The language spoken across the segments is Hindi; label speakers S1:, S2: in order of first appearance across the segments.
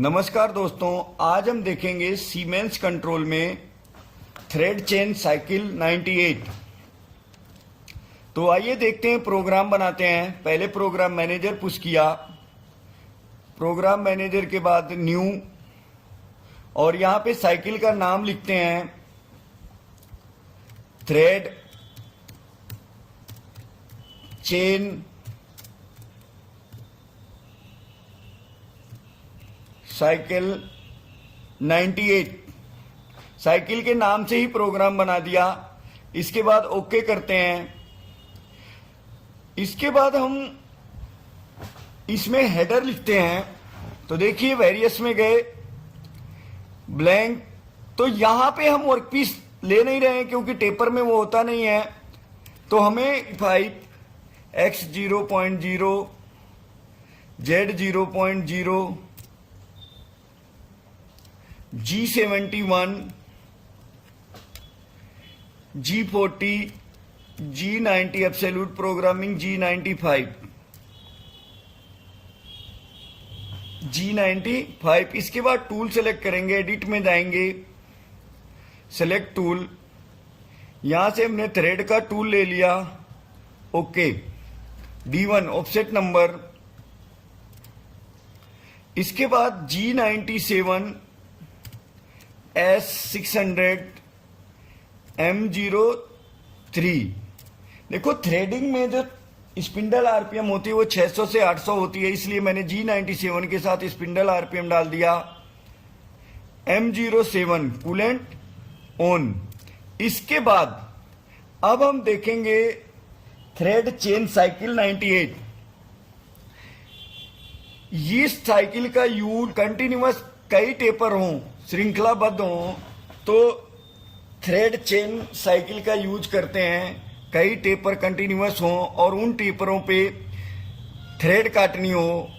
S1: नमस्कार दोस्तों, आज हम देखेंगे सीमेंस कंट्रोल में थ्रेड चेन साइकिल 98। तो आइए देखते हैं, प्रोग्राम बनाते हैं। पहले प्रोग्राम मैनेजर पुश किया, प्रोग्राम मैनेजर के बाद न्यू, और यहां पे साइकिल का नाम लिखते हैं थ्रेड चेन साइकिल 98। साइकिल के नाम से ही प्रोग्राम बना दिया। इसके बाद ओके करते हैं। इसके बाद हम इसमें हेडर लिखते हैं। तो देखिए, वेरियस में गए, ब्लैंक। तो यहां पे हम वर्कपीस ले नहीं रहे हैं क्योंकि टेपर में वो होता नहीं है। तो हमें 5 x 0.0 z 0.0 G71 G40 G90 absolute programming G95 G95। इसके बाद टूल सेलेक्ट करेंगे, एडिट में जाएंगे, सेलेक्ट टूल। यहां से हमने थ्रेड का टूल ले लिया, ओके। D1 offset number. इसके बाद G97 S600 M03। देखो, थ्रेडिंग में जो स्पिंडल आरपीएम होती है वो 600 से 800 होती है, इसलिए मैंने G97 के साथ स्पिंडल आरपीएम डाल दिया। M07 coolant on. इसके बाद अब हम देखेंगे थ्रेड चेन साइकिल 98। ये साइकिल का यूज कंटिन्यूअस कई टेपर हों, श्रृंखलाबद्ध हों, तो थ्रेड चेन साइकिल का यूज करते हैं। कई टेपर कंटिन्यूअस हों और उन टेपरों पे थ्रेड काटनी हो,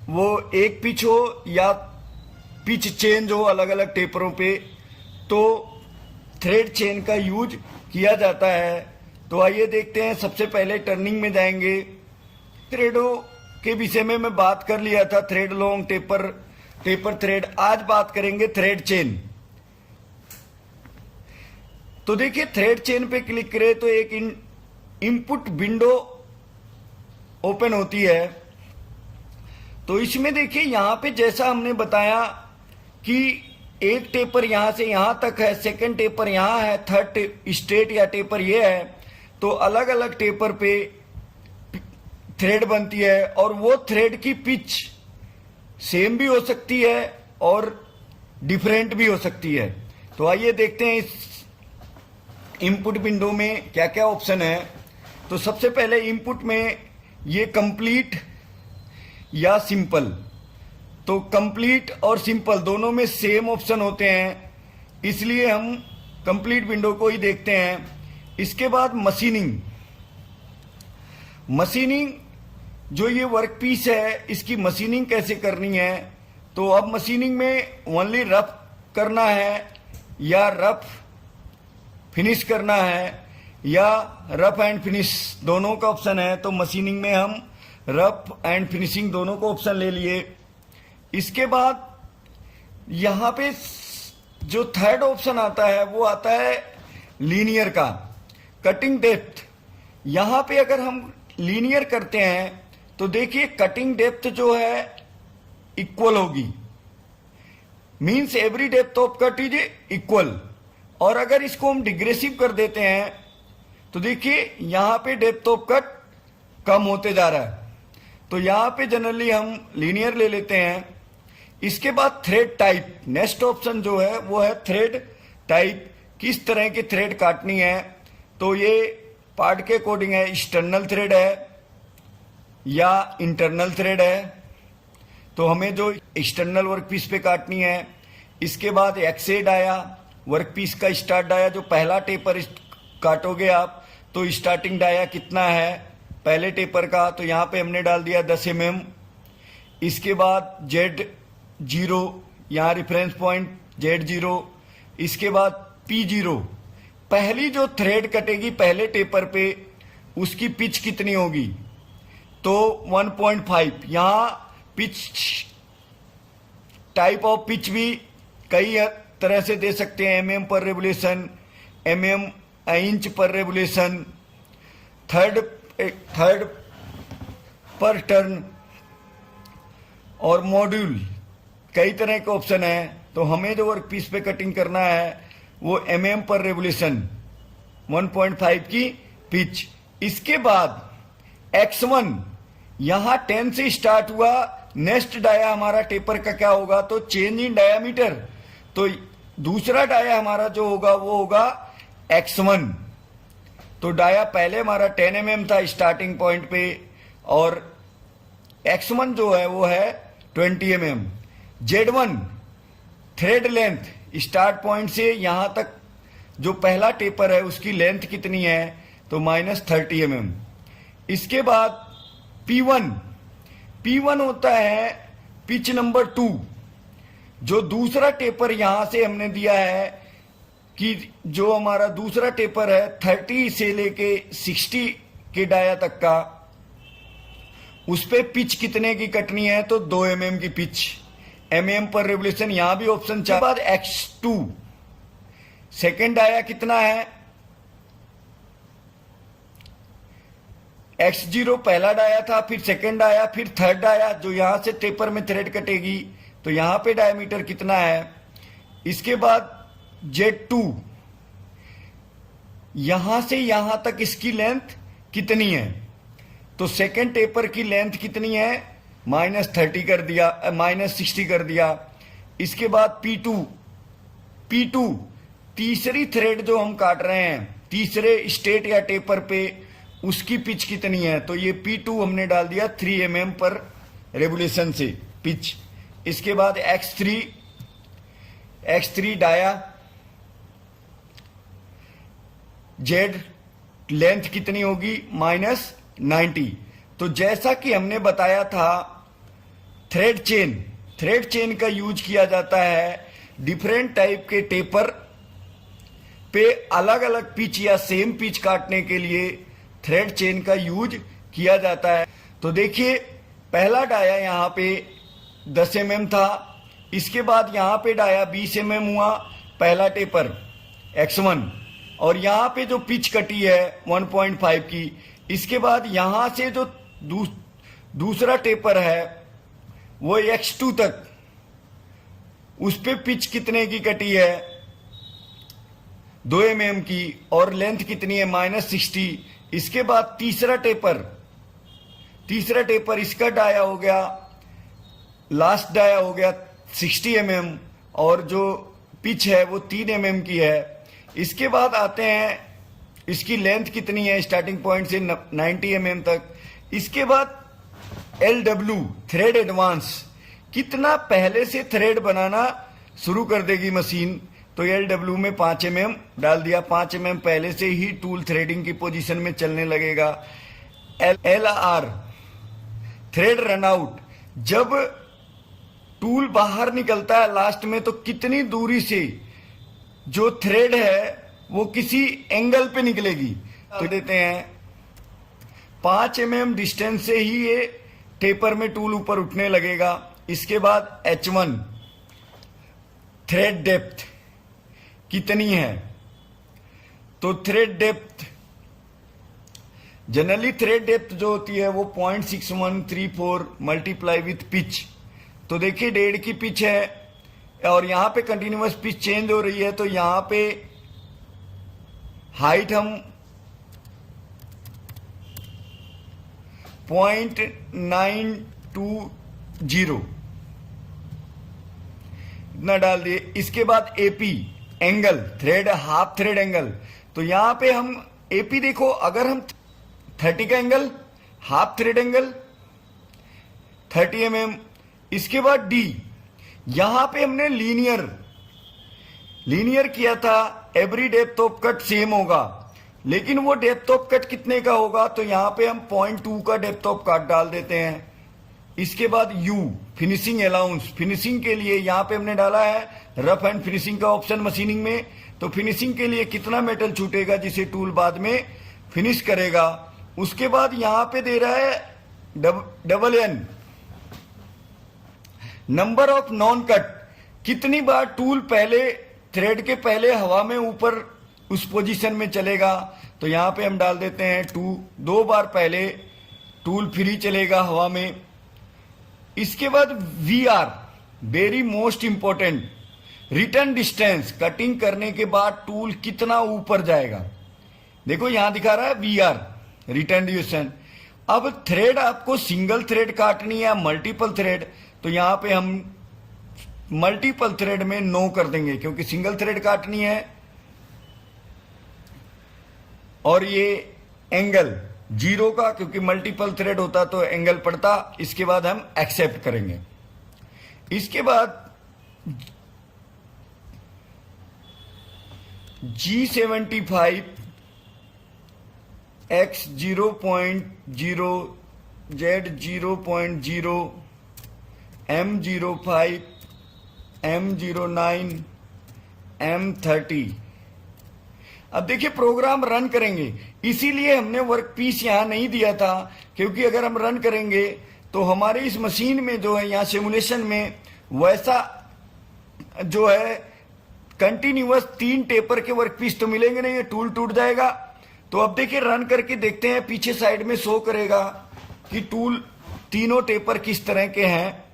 S1: वो एक पिच हो या पिच चेंज हो अलग अलग टेपरों पे, तो थ्रेड चेन का यूज किया जाता है। तो आइए देखते हैं। सबसे पहले टर्निंग में जाएंगे। थ्रेडों के विषय में मैं बात कर लिया था, थ्रेड लॉन्ग, टेपर थ्रेड। आज बात करेंगे थ्रेड चेन। तो देखिए, थ्रेड चेन पे क्लिक करें तो एक इनपुट विंडो ओपन होती है। तो इसमें देखिए, यहां पे जैसा हमने बताया कि एक टेपर यहां से यहां तक है, सेकंड टेपर यहां है, थर्ड स्टेट या टेपर ये है। तो अलग अलग टेपर पे थ्रेड बनती है और वो थ्रेड की पिच सेम भी हो सकती है और डिफरेंट भी हो सकती है। तो आइए देखते हैं इस इनपुट विंडो में क्या क्या ऑप्शन है। तो सबसे पहले इनपुट में ये कंप्लीट या सिंपल। तो कंप्लीट और सिंपल दोनों में सेम ऑप्शन होते हैं, इसलिए हम कंप्लीट विंडो को ही देखते हैं। इसके बाद मशीनिंग। जो ये वर्क पीस है, इसकी मशीनिंग कैसे करनी है। तो अब मशीनिंग में ओनली रफ करना है या रफ फिनिश करना है या रफ एंड फिनिश, दोनों का ऑप्शन है। तो मशीनिंग में हम रफ एंड फिनिशिंग दोनों को ऑप्शन ले लिए। इसके बाद यहां पे जो थर्ड ऑप्शन आता है वो आता है लीनियर का, कटिंग डेप्थ। यहां पे अगर हम लीनियर करते हैं तो देखिए, कटिंग डेप्थ जो है इक्वल होगी, means every depth of cut is equal. और अगर इसको हम डिग्रेसिव कर देते हैं तो देखिए, यहां पे डेप्थ ऑफ कट कम होते जा रहा है। तो यहां पे जनरली हम लीनियर ले लेते हैं। इसके बाद थ्रेड टाइप, नेक्स्ट ऑप्शन जो है वो है थ्रेड टाइप, किस तरह की थ्रेड काटनी है। तो ये पार्ट के अकॉर्डिंग है, एक्सटर्नल थ्रेड है या इंटरनल थ्रेड है। तो हमें जो एक्सटर्नल वर्कपीस पे काटनी है। इसके बाद एक्सेड आया, वर्कपीस का स्टार्ट डाया, जो पहला टेपर काटोगे आप तो स्टार्टिंग डाया कितना है पहले टेपर का, तो यहां पे हमने डाल दिया 10 mm। इसके बाद Z0, यहां रेफरेंस पॉइंट Z0। इसके बाद P0, पहली जो थ्रेड कटेगी पहले टेपर पे उसकी पिच कितनी होगी। तो 1.5 यहां पिच टाइप ऑफ पिच भी कई तरह से दे सकते हैं, mm पर रेवोल्यूशन, mm इंच पर रेवोल्यूशन, थर्ड पर टर्न और मॉड्यूल, कई तरह के ऑप्शन है। तो हमें जो वर्क पीस पे कटिंग करना है वो mm पर रेवोल्यूशन 1.5 की पिच। इसके बाद x1 यहां 10 से स्टार्ट हुआ, नेक्स्ट डाया हमारा टेपर का क्या होगा, तो चेंज इन डायामीटर। तो दूसरा डाया हमारा जो होगा वो होगा x1। तो डाया पहले हमारा 10 mm था स्टार्टिंग पॉइंट पे, और x1 जो है वो है 20 mm। Z1 thread length start point से यहां तक जो पहला टेपर है उसकी लेंथ कितनी है, तो -30 mm। इसके बाद P1 होता है पिच नंबर 2। जो दूसरा टेपर यहां से हमने दिया है कि जो हमारा दूसरा टेपर है 30 से लेके 60 के डाया तक का, उस पे पिच कितने की कटनी है, तो 2 mm की पिच, mm पर रेवोल्यूशन यहां भी ऑप्शन चार। बाद x2 सेकेंड डाया कितना है, x0 पहला डाया था, फिर सेकेंड डाया, फिर थर्ड डाया, जो यहां से टेपर में थ्रेड कटेगी, तो यहां पे डायमीटर कितना है। इसके बाद Z2 यहां से यहां तक इसकी लेंथ कितनी है, तो सेकेंड टेपर की लेंथ कितनी है, -30 कर दिया, -60 कर दिया। इसके बाद P2 तीसरी थ्रेड जो हम काट रहे हैं तीसरे स्टेट या टेपर पे, उसकी पिच कितनी है, तो ये P2 हमने डाल दिया 3 mm पर रेवोल्यूशन से पिच। इसके बाद X3 डाया, Z लेंथ कितनी होगी, -90। तो जैसा कि हमने बताया था, थ्रेड चेन का यूज किया जाता है डिफरेंट टाइप के टेपर पे अलग अलग पिच या सेम पिच काटने के लिए थ्रेड चेन का यूज किया जाता है। तो देखिए पहला डाया यहाँ पे 10 mm था, इसके बाद यहाँ पे डाया 20 mm हुआ पहला टेपर x1, और यहाँ पे जो पिच कटी है 1.5 की। इसके बाद यहाँ से जो दूसरा टेपर है वो x2 तक, उस पे पिच कितने की कटी है, 2 mm की, और लेंथ कितनी है, -60। इसके बाद तीसरा टेपर इसका डाया हो गया, लास्ट डाया हो गया 60 mm, और जो पिच है वो 3 mm की है। इसके बाद आते हैं इसकी लेंथ कितनी है स्टार्टिंग पॉइंट से 90 mm तक। इसके बाद LW थ्रेड एडवांस, कितना पहले से थ्रेड बनाना शुरू कर देगी मशीन, तो LW में 5 mm डाल दिया, 5 mm पहले से ही टूल थ्रेडिंग की पोजीशन में चलने लगेगा। LR थ्रेड रनआउट, जब टूल बाहर निकलता है लास्ट में, तो कितनी दूरी से जो थ्रेड है वो किसी एंगल पे निकलेगी, तो देते हैं 5 mm डिस्टेंस से ही ये टेपर में टूल ऊपर उठने लगेगा। इसके बाद H1 थ्रेड डेप्थ कितनी है, तो thread depth generally thread depth जो होती है वो 0.6134 मल्टीप्लाई विथ पिच। तो देखिए 1.5 की पिच है और यहां पे कंटिन्यूअस पिच चेंज हो रही है, तो यहां पे हाइट हम 0.920 इतना डाल दिए। इसके बाद AP angle, thread half thread angle, तो यहां पे हम एपी देखो, अगर हम 30 का angle, half thread angle 30 mm। इसके बाद डी, यहां पे हमने लीनियर किया था, every depth of cut same होगा, लेकिन वो डेप्थ ऑफ कट कितने का होगा, तो यहां पे हम 0.2 का डेप्थ ऑफ कट डाल देते हैं। इसके बाद यू फिनिशिंग अलाउंस, फिनिशिंग के लिए यहां पे हमने डाला है रफ एंड फिनिशिंग का ऑप्शन मशीनिंग में, तो फिनिशिंग के लिए कितना मेटल छूटेगा जिसे टूल बाद में फिनिश करेगा। उसके बाद यहां पे दे रहा है नंबर ऑफ नॉन कट, कितनी बार टूल पहले थ्रेड के पहले हवा में ऊपर उस पोजीशन में चलेगा, तो यहां पे हम डाल देते हैं 2। 2 बार पहले टूल फ्री चलेगा हवा में। इसके बाद VR, very most important, return distance, cutting करने के बाद टूल कितना ऊपर जाएगा। देखो यहां दिखा रहा है VR, रिटर्न डिस्टेंस। अब थ्रेड आपको सिंगल थ्रेड काटनी है या मल्टीपल थ्रेड, तो यहां पे हम मल्टीपल थ्रेड में नो कर देंगे, क्योंकि सिंगल थ्रेड काटनी है। और ये एंगल 0 का, क्योंकि मल्टीपल थ्रेड होता तो एंगल पड़ता। इसके बाद हम एक्सेप्ट करेंगे। इसके बाद G75 X 0.0, Z 0.0, M05, M09, M30। अब देखिए प्रोग्राम रन करेंगे, इसीलिए हमने वर्क पीस यहां नहीं दिया था, क्योंकि अगर हम रन करेंगे तो हमारे इस मशीन में जो है, यहां सिमुलेशन में वैसा जो है कंटिन्यूअस 3 टेपर के वर्क पीस तो मिलेंगे नहीं, टूल टूट जाएगा। तो अब देखिए रन करके देखते हैं, पीछे साइड में शो करेगा कि टूल तीनों टेपर किस तरह के हैं।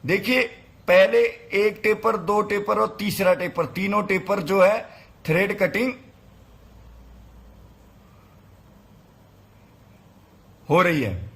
S1: देखिए पहले 1 टेपर, 2 टेपर और तीसरा टेपर, तीनों टेपर जो है थ्रेड कटिंग हो रही है।